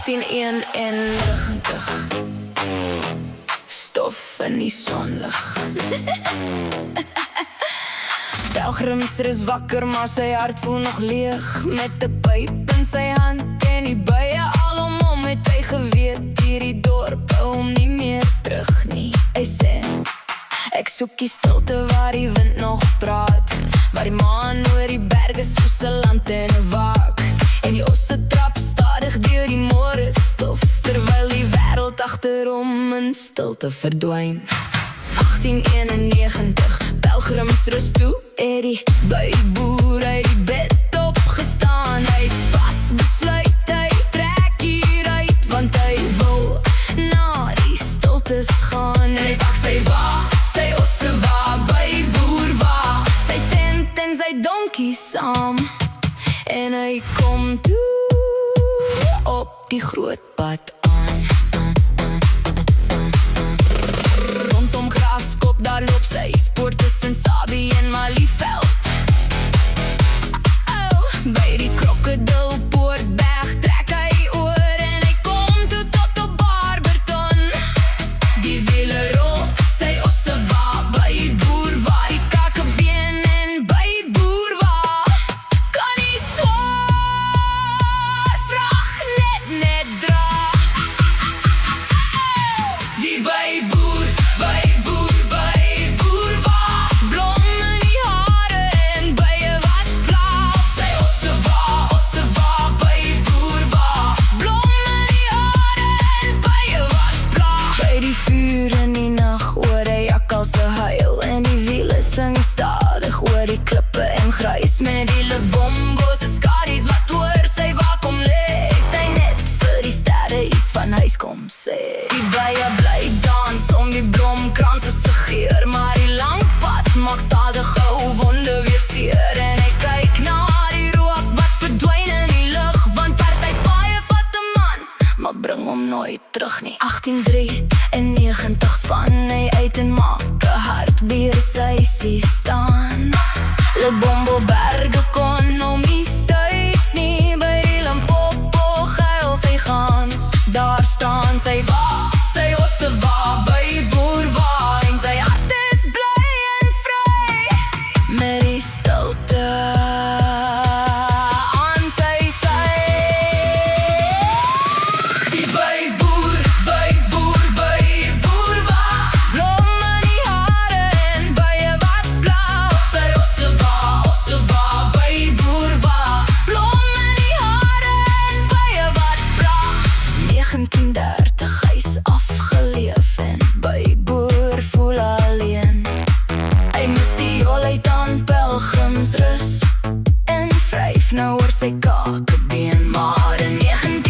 1891. Stof in die sonlig. Pelgrimsrus wakker, maar sy hart voel nog leeg. Met 'n pyp in sy hand en die bye alom hom, het hy geweet hierdie dorp hou hom nie meer terug nie. Hy sê, ek soek die stilte waar die wind nog praat, waar die maan oor die berge soos 'n lantern waak, en die osse trap stadig deur die môrestof, terwyl die wêreld agter hom in stilte verdwyn. 1891, pelgrimsrus toe, het die buitboer uit die bed opgestaan. Hy het vasbesluit, hy trek hieruit, want hy wil na die stiltes gaan. En hy pak sy wa, sy osse wa, buitboer wa, sy tent en sy donkie saam, en hy kom toe op die groot pad aan. Rondom Graaskop, daar loop sy spoor tussen Sabie en Malieveld. By die Krokodilpoortberg trek hy oor, en hy kom toe tot op Barberton. Die wiele rol, sy osse wa, buitboer wa, die kakebeen en buitboer wa, kan die swaar vrag net dra. Die buitboer wa, blom in die hare en bye wat pla. Sy osse wa, buitboer wa, blom in die hare en bye wat pla. By die vuur in die nag hoor hy jakkalse huil, en die wiele sing stadig oor die klippe en grys, met die Lebombo's en skaries wat oor sy wa kom lê. Het hy net vir die sterre iets van huis kom sê. Die bye bly dans om die blomkranse se geur, maar die lang pad maak stadig gou wonde weer seer, en hy kyk na die rook wat verdwyn in die lug, want party paie vat 'n man, maar bring hom nooit terug nie. 1893 span hy uit en maak 'n hartbeer sy sien staan. Lebombo berge kon hom nie stuit nie, by die Limpopo geil sy gaan. Daar staan sy wa, sy osse wa, buitboer wa, en sy hart is bly en vry, met die stilte aan sy sy. Die buitboer wa, blom in die hare en bye wat blauw. Sy osse wa, buitboer wa, blom in die hare en bye wat blauw. 1930, hy's afgeleef en buitboer voel alleen. Hy mis die jolheid aan pelgrimsrus en vryf nou oor sy kakebeen, maar in 19